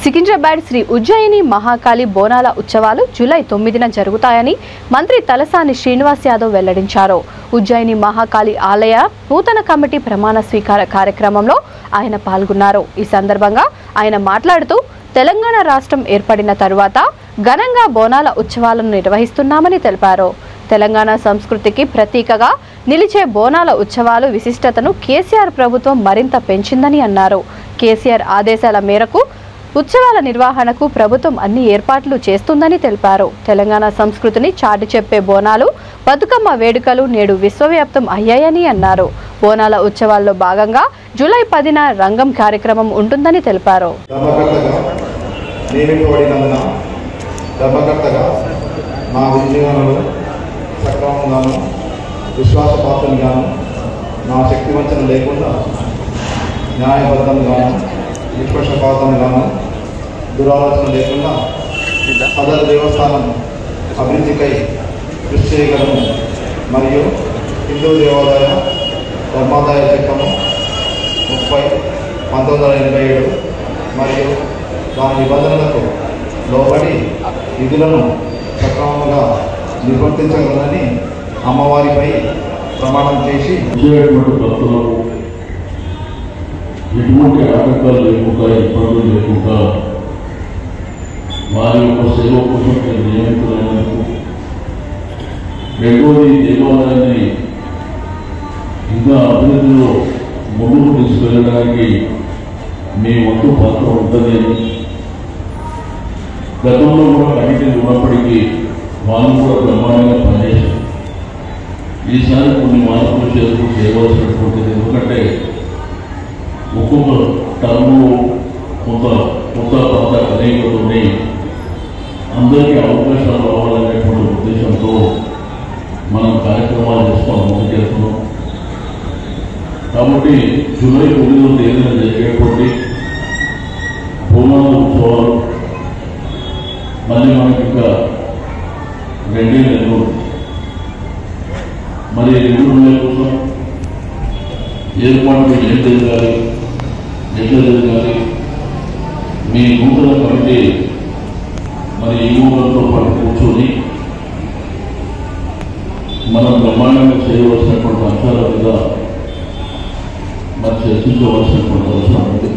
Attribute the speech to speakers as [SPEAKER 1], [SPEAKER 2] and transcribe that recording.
[SPEAKER 1] సికింద్రాబాద్ శ్రీ ఉజ్జయిని మహాకాళి బోనాల ఉత్సవాలు జూలై 9న జరుగుతాయని మంత్రి తలసాని శ్రీనివాస్ యాదవ్ వెల్లడించారు. ఉజ్జయిని మహాకాళి ఆలయ నూతన కమిటీ ప్రమాణ స్వీకార కార్యక్రమంలో ఆయన పాల్గొన్నారు. ఈ సందర్భంగా ఆయన మాట్లాడుతూ తెలంగాణ రాష్ట్రం ఏర్పడిన తరువాత ఘనంగా బోనాల ఉత్సవాలను నిర్వహిస్తున్నామని తెలిపారు. తెలంగాణ సంస్కృతికి ప్రతీకగా నిలిచే బోనాల ఉత్సవాలు విశిష్టతను కేసీఆర్ ప్రభుత్వం మరింత పెంచిందని అన్నారు. కేసీఆర్ ఆదేశాల మేరకు ఉత్సవాల నిర్వహణకు ప్రభుత్వం అన్ని ఏర్పాట్లు చేస్తుందని తెలిపారు. తెలంగాణ సంస్కృతిని చాటి చెప్పే బోనాలు, బతుకమ్మ వేడుకలు నేడు విశ్వవ్యాప్తం అయ్యాయని అన్నారు. బోనాల ఉత్సవాల్లో భాగంగా జూలై 10న రంగం కార్యక్రమం ఉంటుందని తెలిపారు.
[SPEAKER 2] విశ్వాసపాత్రంగాను నా శక్తి వంచన లేకుండా న్యాయబద్ధంగాను నిష్పక్షపాతంగాను దురాలోచన లేకుండా సదరు దేవస్థానం అభివృద్ధికై కృషి చేయగలను మరియు హిందూ దేవాదాయ ధర్మాదాయ చట్టము 30/1987 మరియు దాని నిబంధనలకు లోబడి విధులను సక్రమంగా నిర్వర్తించగలనని అమ్మవారిపై ప్రమాణం చేసి
[SPEAKER 3] భక్తులకు ఎటువంటి ఆటంకాలు లేకుండా ఇబ్బందులు లేకుండా వారి యొక్క సేవ కోసం నియమితులైనందుకు, రెండోది దేవాలయాన్ని ఇంకా అభివృద్ధిలో ముందుకు తీసుకెళ్ళడానికి మీ వంతు పాత్ర ఉంటుంది. గతంలో కూడా కమిటీలు ఉన్నప్పటికీ వాళ్ళు కూడా బ్రహ్మాండంగా పనిచేశారు. ఈసారి కొన్ని మార్పులు చేస్తూ చేయవలసినటువంటిది. ఎందుకంటే ఒక్కొక్క టర్మ్లో కొంత పాత అనేకతోని అందరికీ అవకాశాలు రావాలనేటువంటి ఉద్దేశంతో మనం కార్యక్రమాలు చేసుకోవాలి ముందుకెళ్తున్నాం. కాబట్టి జూలై 9వ తేదీన జరిగేటువంటి బోనాల ఉత్సవాలు మళ్ళీ మనకి ఇంకా 2 నెలలు. మరి 2 నెలల కోసం ఏర్పాట్లు ఏం జరగాలి, ఎట్లా జరగాలి, మీ నూతన కమిటీ మరి ఈ ఊళ్ళతో పాటు కూర్చొని మనం బ్రహ్మాండంగా చేయవలసినటువంటి అంశాల మీద మరి చర్చించవలసినటువంటి అవసరం ఉంది.